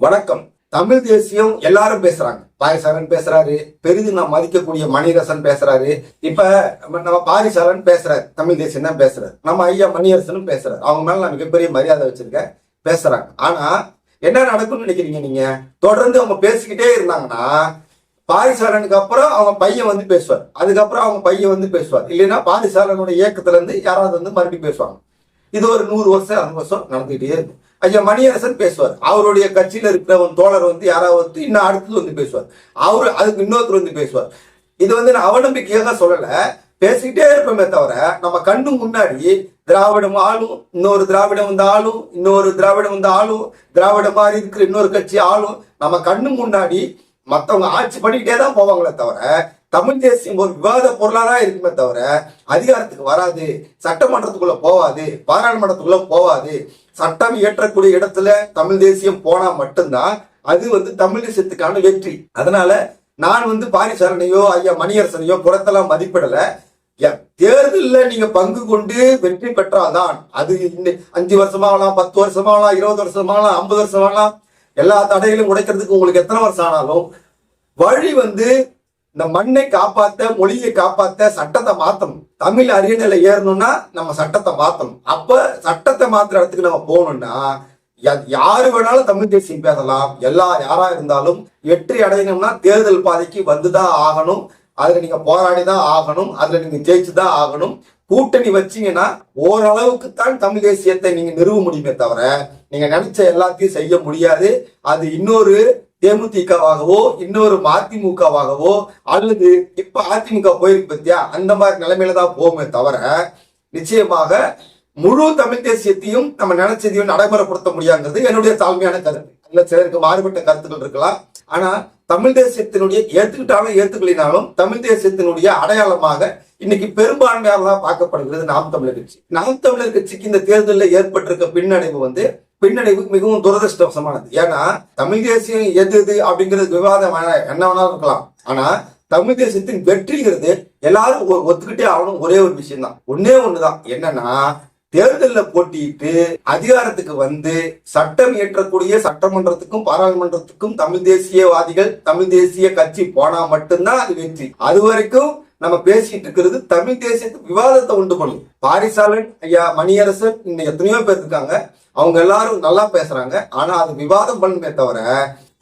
வணக்கம். தமிழ் தேசியம் எல்லாரும் பேசுறாங்க. பாரிசாலன் பேசுறாரு, பெரிதும் நாம் மதிக்கக்கூடிய மணிரசன் பேசுறாரு, இப்ப நம்ம பாரிசாலன் பேசுறாரு, தமிழ் தேசியம் தான் பேசுறாரு, நம்ம ஐயா மணியரசனும் பேசுறாரு. அவங்க மேல நான் மிகப்பெரிய மரியாதை வச்சிருக்கேன், பேசுறாங்க. ஆனா என்ன நடக்கும்னு நினைக்கிறீங்க நீங்க? தொடர்ந்து அவங்க பேசிக்கிட்டே இருந்தாங்கன்னா பாரிசாலனுக்கு அப்புறம் அவங்க பையன் வந்து பேசுவார், அதுக்கப்புறம் அவங்க பையன் வந்து பேசுவார், இல்லைன்னா பாரிசாலனோட இயக்கத்துல இருந்து யாராவது வந்து மறுபடியும் பேசுவாங்க. இது ஒரு 100 வருஷம் 60 வருஷம் நடந்துகிட்டே இருக்கும். ஐயா மணியரசன் பேசுவார், அவருடைய கட்சியில இருக்கிற ஒரு தோழர் வந்து யாராவது இன்னும் அடுத்தது வந்து பேசுவார், அவரு அதுக்கு இன்னொருத்தர் வந்து பேசுவார். இது வந்து நான் அவநம்பிக்கையாக சொல்லல, பேசிக்கிட்டே இருப்போமே தவிர நம்ம கண்ணு முன்னாடி திராவிடம் ஆளும், இன்னொரு திராவிடம் வந்து ஆளும், இன்னொரு திராவிடம் வந்து ஆளும், திராவிட மாதிரி இருக்கிற இன்னொரு கட்சி ஆளும், நம்ம கண்ணு முன்னாடி மற்றவங்க ஆட்சி பண்ணிக்கிட்டே தான் போவாங்களே தவிர தமிழ் தேசியம் ஒரு விவாத பொருளாதான் இருக்குமே தவிர அதிகாரத்துக்கு வராது, சட்டமன்றத்துக்குள்ள போவாது, பாராளுமன்றத்துக்குள்ள போவாது. சட்டம் இயற்றக்கூடிய இடத்துல தமிழ் தேசியம் போனா மட்டும்தான் அது வந்து தமிழ் தேசியத்துக்கான வெற்றி. அதனால நான் வந்து பாரிசாலனையோ ஐயா மணியரசனையோ புறத்தெல்லாம் மதிப்பிடல. தேர்தலில் நீங்க பங்கு கொண்டு வெற்றி பெற்றால்தான் அது 5 வருஷமாகலாம், 10 வருஷமாகலாம், 20 வருஷமாகலாம், 50 வருஷமாகலாம், எல்லா தடைகளையும் உடைக்கிறதுக்கு உங்களுக்கு எத்தனை வருஷம் ஆனாலும் வழி வந்து இந்த மண்ணை காப்பாத்த, மொழியை காப்பாத்த சட்டத்தை மாத்தணும். தமிழ் அரியணையில ஏறணும்னா நம்ம சட்டத்தை மாத்தணும். அப்ப சட்டத்தை மாத்துற இடத்துக்கு நம்ம போகணும்னா யாரு வேணாலும் தமிழ் தேசியம் பேசலாம். யாரா இருந்தாலும் வெற்றி அடையணும்னா தேர்தல் பாதைக்கு வந்துதான் ஆகணும். அதுல நீங்க போராடிதான் ஆகணும், அதுல நீங்க ஜெயிச்சுதான் ஆகணும். கூட்டணி வச்சீங்கன்னா ஓரளவுக்கு தான் தமிழ் தேசியத்தை நீங்க நிறுவ முடியுமே தவிர நீங்க நினைச்ச எல்லாத்தையும் செய்ய முடியாது. அது இன்னொரு தேமுதிகவாகவோ இன்னொரு மதிமுகவாகவோ அல்லது இப்ப அதிமுக போயிருக்கு பத்தியா, அந்த மாதிரி நிலைமையில தான் போகுமே தவிர நிச்சயமாக முழு தமிழ் தேசியத்தையும் நம்ம நினைச்சதையும் நடைமுறைப்படுத்த முடியாங்கிறது என்னுடைய தாழ்மையான கருத்து. அதுல சிலருக்கு மாறுபட்ட கருத்துக்கள் இருக்கலாம். ஆனா தமிழ் தேசியத்தினுடைய ஏத்துக்கிட்டாலும் ஏத்துக்கலினாலும் தமிழ் தேசியத்தினுடைய அடையாளமாக இன்னைக்கு பெரும்பான்மையாக பார்க்கப்படுகிறது நாம் தமிழர் கட்சி. நாம் தமிழர் கட்சிக்கு இந்த தேர்தலில் ஏற்பட்டிருக்க பின்னடைவு மிகவும் துரதிருஷ்டவசமானது. ஏன்னா தமிழ் தேசியம் எது அப்படிங்கிறது விவாதம் என்ன வேணாலும் இருக்கலாம். ஆனா தமிழ் தேசியத்தின் வெற்றிங்கிறது எல்லாரும் ஒத்துக்கிட்டே ஆகணும். ஒரே ஒரு விஷயம் தான், ஒண்ணுதான், என்னன்னா தேர்தலில் போட்டியிட்டு அதிகாரத்துக்கு வந்து சட்டம் இயற்றக்கூடிய சட்டமன்றத்துக்கும் பாராளுமன்றத்துக்கும் தமிழ் தேசியவாதிகள், தமிழ் தேசிய கட்சி போனா மட்டும்தான் அது வெற்றி. அது வரைக்கும் நம்ம பேசிட்டு இருக்கிறது தமிழ் தேசியத்துக்கு விவாதத்தை உண்டு பண்ணும். பாரிசாலன் ஐயா மணியரசன் இன்னும் எத்தனையோ பேர் இருக்காங்க, அவங்க எல்லாரும் நல்லா பேசுறாங்க. ஆனா அது விவாதம் பண்ணுமே தவிர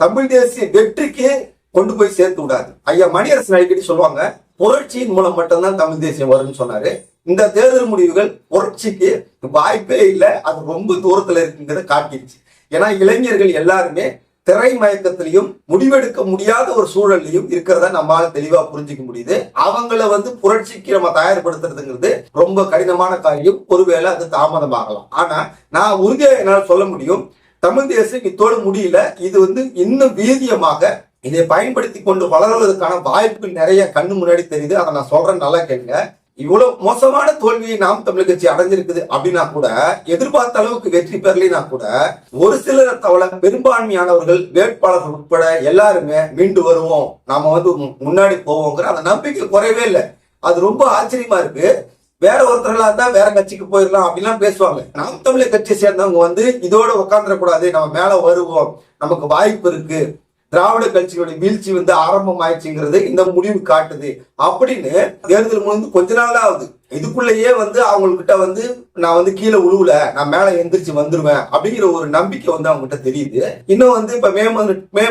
தமிழ் தேசிய வெற்றிக்கு கொண்டு போய் சேர்த்து விடாது. ஐயா மணியரசன் அடிக்கடி சொல்லுவாங்க, புரட்சியின் மூலம் மட்டும்தான் தமிழ் தேசியம் வரும்னு சொன்னாரு. இந்த தேர்தல் முடிவுகள் புரட்சிக்கு வாய்ப்பே இல்லை, அது ரொம்ப தூரத்துல இருக்குங்கிறத காட்டிடுச்சு. ஏன்னா இளைஞர்கள் எல்லாருமே திரை மயக்கத்திலையும் முடிவெடுக்க முடியாத ஒரு சூழல்லையும் இருக்கிறத நம்மளால தெளிவா புரிஞ்சுக்க முடியுது. அவங்கள வந்து புரட்சிக்கு நம்ம தயார்படுத்துறதுங்கிறது ரொம்ப கடினமான காரியம். ஒருவேளை அது தாமதமாகலாம். ஆனா நான் உறுதியா என்னால சொல்ல முடியும், தமிழ் தேசம் இத்தோடு முடியல. இது வந்து இன்னும் வீரியமாக இதை பயன்படுத்தி கொண்டு வளர்வதற்கான வாய்ப்புகள் நிறைய கண்ணு முன்னாடி தெரியுது. அதை நான் சொல்றேன், நல்லா கேளுங்க. இவ்வளவு மோசமான தோல்வியை நாம் தமிழ் கட்சி அடைஞ்சிருக்குது அப்படின்னா கூட, எதிர்பார்த்த அளவுக்கு வெற்றி பெறலினா கூட, ஒரு சிலர் தவிர பெரும்பான்மையானவர்கள் வேட்பாளர்கள் உட்பட எல்லாருமே மீண்டு வருவோம், நாம வந்து முன்னாடி போவோங்கிற அந்த நம்பிக்கை குறையவே இல்லை. அது ரொம்ப ஆச்சரியமா இருக்கு. வேற ஒருத்தர்களா இருந்தா வேற கட்சிக்கு போயிடலாம் அப்படிலாம் பேசுவாங்க. நாம் தமிழர் கட்சியை சேர்ந்தவங்க வந்து இதோட உட்காந்துடக்கூடாது, நம்ம மேல வருவோம், நமக்கு வாய்ப்பு இருக்கு, திராவிட கட்சிகளுடைய வீழ்ச்சி வந்து ஆரம்பம் ஆயிடுச்சுங்கிறது இந்த முடிவு காட்டுது அப்படின்னு தேர்தல் முடிந்து கொஞ்ச நாள் ஆகுது. இதுக்குள்ளேயே வந்து அவங்ககிட்ட வந்து நான் வந்து கீழே உழுவுல, நான் மேல எந்திரிச்சு வந்துருவேன் அப்படிங்கிற ஒரு நம்பிக்கை வந்து அவங்க கிட்ட தெரியுது. இன்னும் வந்து இப்ப மே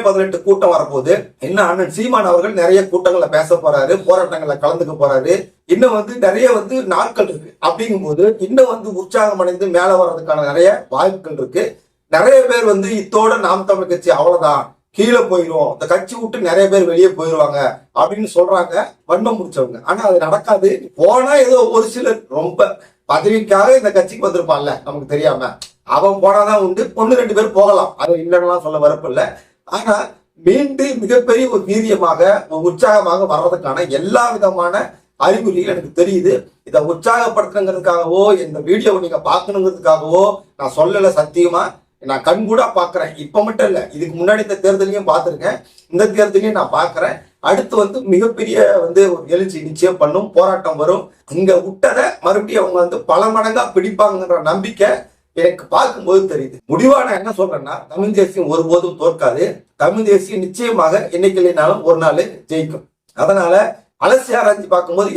18 கூட்டம் வரப்போகுது. இன்னும் அண்ணன் சீமான் அவர்கள் நிறைய கூட்டங்களை பேச போறாரு, போராட்டங்களை கலந்துக்க போறாரு. இன்னும் வந்து நிறைய வந்து நாட்கள் இருக்கு. அப்படிங்கும் போது இன்னும் வந்து உற்சாகம் அடைந்து மேல வர்றதுக்கான நிறைய வாய்ப்புகள் இருக்கு. நிறைய பேர் வந்து இத்தோட நாம் தமிழ் கட்சி அவ்வளவுதான், கீழே போயிடும், இந்த கட்சி விட்டு நிறைய பேர் வெளியே போயிடுவாங்க அப்படின்னு சொல்றாங்க வன்மம் முடிச்சவங்க. ஆனா அது நடக்காது. போனா ஏதோ ஒரு சிலர் ரொம்ப பதவிக்காக இந்த கட்சிக்கு வந்திருப்பான்ல, நமக்கு தெரியாம அவன் போனாதான் உண்டு. 1-2 பேர் போகலாம், அது இல்லைன்னா சொல்ல வரப்பில்லை. ஆனா மீண்டும் மிகப்பெரிய ஒரு வீரியமாக உற்சாகமாக வர்றதுக்கான எல்லா விதமான அறிகுறிகள் எனக்கு தெரியுது. இதை உற்சாகப்படுத்துறதுக்காகவோ இந்த வீடியோவை நீங்க பார்க்கணுங்கிறதுக்காகவோ நான் சொல்லல. சத்தியமா நான் கண் கூட பாக்குறேன். இப்ப மட்டும் இல்ல, இதுக்கு முன்னாடி இந்த தேர்தலையும் பார்த்திருக்கேன், இந்த தேர்தலையும் நான் பாக்குறேன். அடுத்து வந்து மிகப்பெரிய வந்து ஒரு எழுச்சி நிச்சயம் பண்ணும், போராட்டம் வரும். இங்க விட்டதை மறுபடியும் அவங்க வந்து பல மடங்கா பிடிப்பாங்கன்ற நம்பிக்கை எனக்கு பார்க்கும்போது தெரியுது. முடிவா நான் என்ன சொல்றேன்னா, தமிழ் தேசியம் ஒருபோதும் தோற்காது. தமிழ் தேசியம் நிச்சயமாக என்னைக்கு இல்லைனாலும் ஒரு நாள் ஜெயிக்கும். அதனால அலசி ஆராய்ச்சி பார்க்கும்போது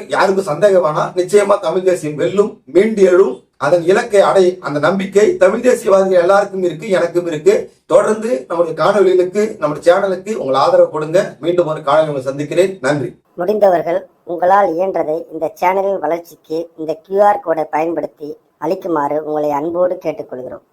யாருக்கும் சந்தேகம் வேணாம். நிச்சயமா தமிழ் தேசியம் வெல்லும், மீண்டு எழும், அதன் இலக்கை அடையும். அந்த நம்பிக்கை தமிழ் தேசியவாதிகள் எல்லாருக்கும் இருக்கு, எனக்கும் இருக்கு. தொடர்ந்து நம்முடைய காணொலிகளுக்கு, நம்முடைய சேனலுக்கு உங்கள் ஆதரவு கொடுங்க. மீண்டும் ஒரு காணொலி உங்களை சந்திக்கிறேன். நன்றி. முடிந்தவர்கள் உங்களால் இயன்றதை இந்த சேனலின் வளர்ச்சிக்கு இந்த QR கோடை பயன்படுத்தி அளிக்குமாறு உங்களை அன்போடு கேட்டுக்கொள்கிறோம்.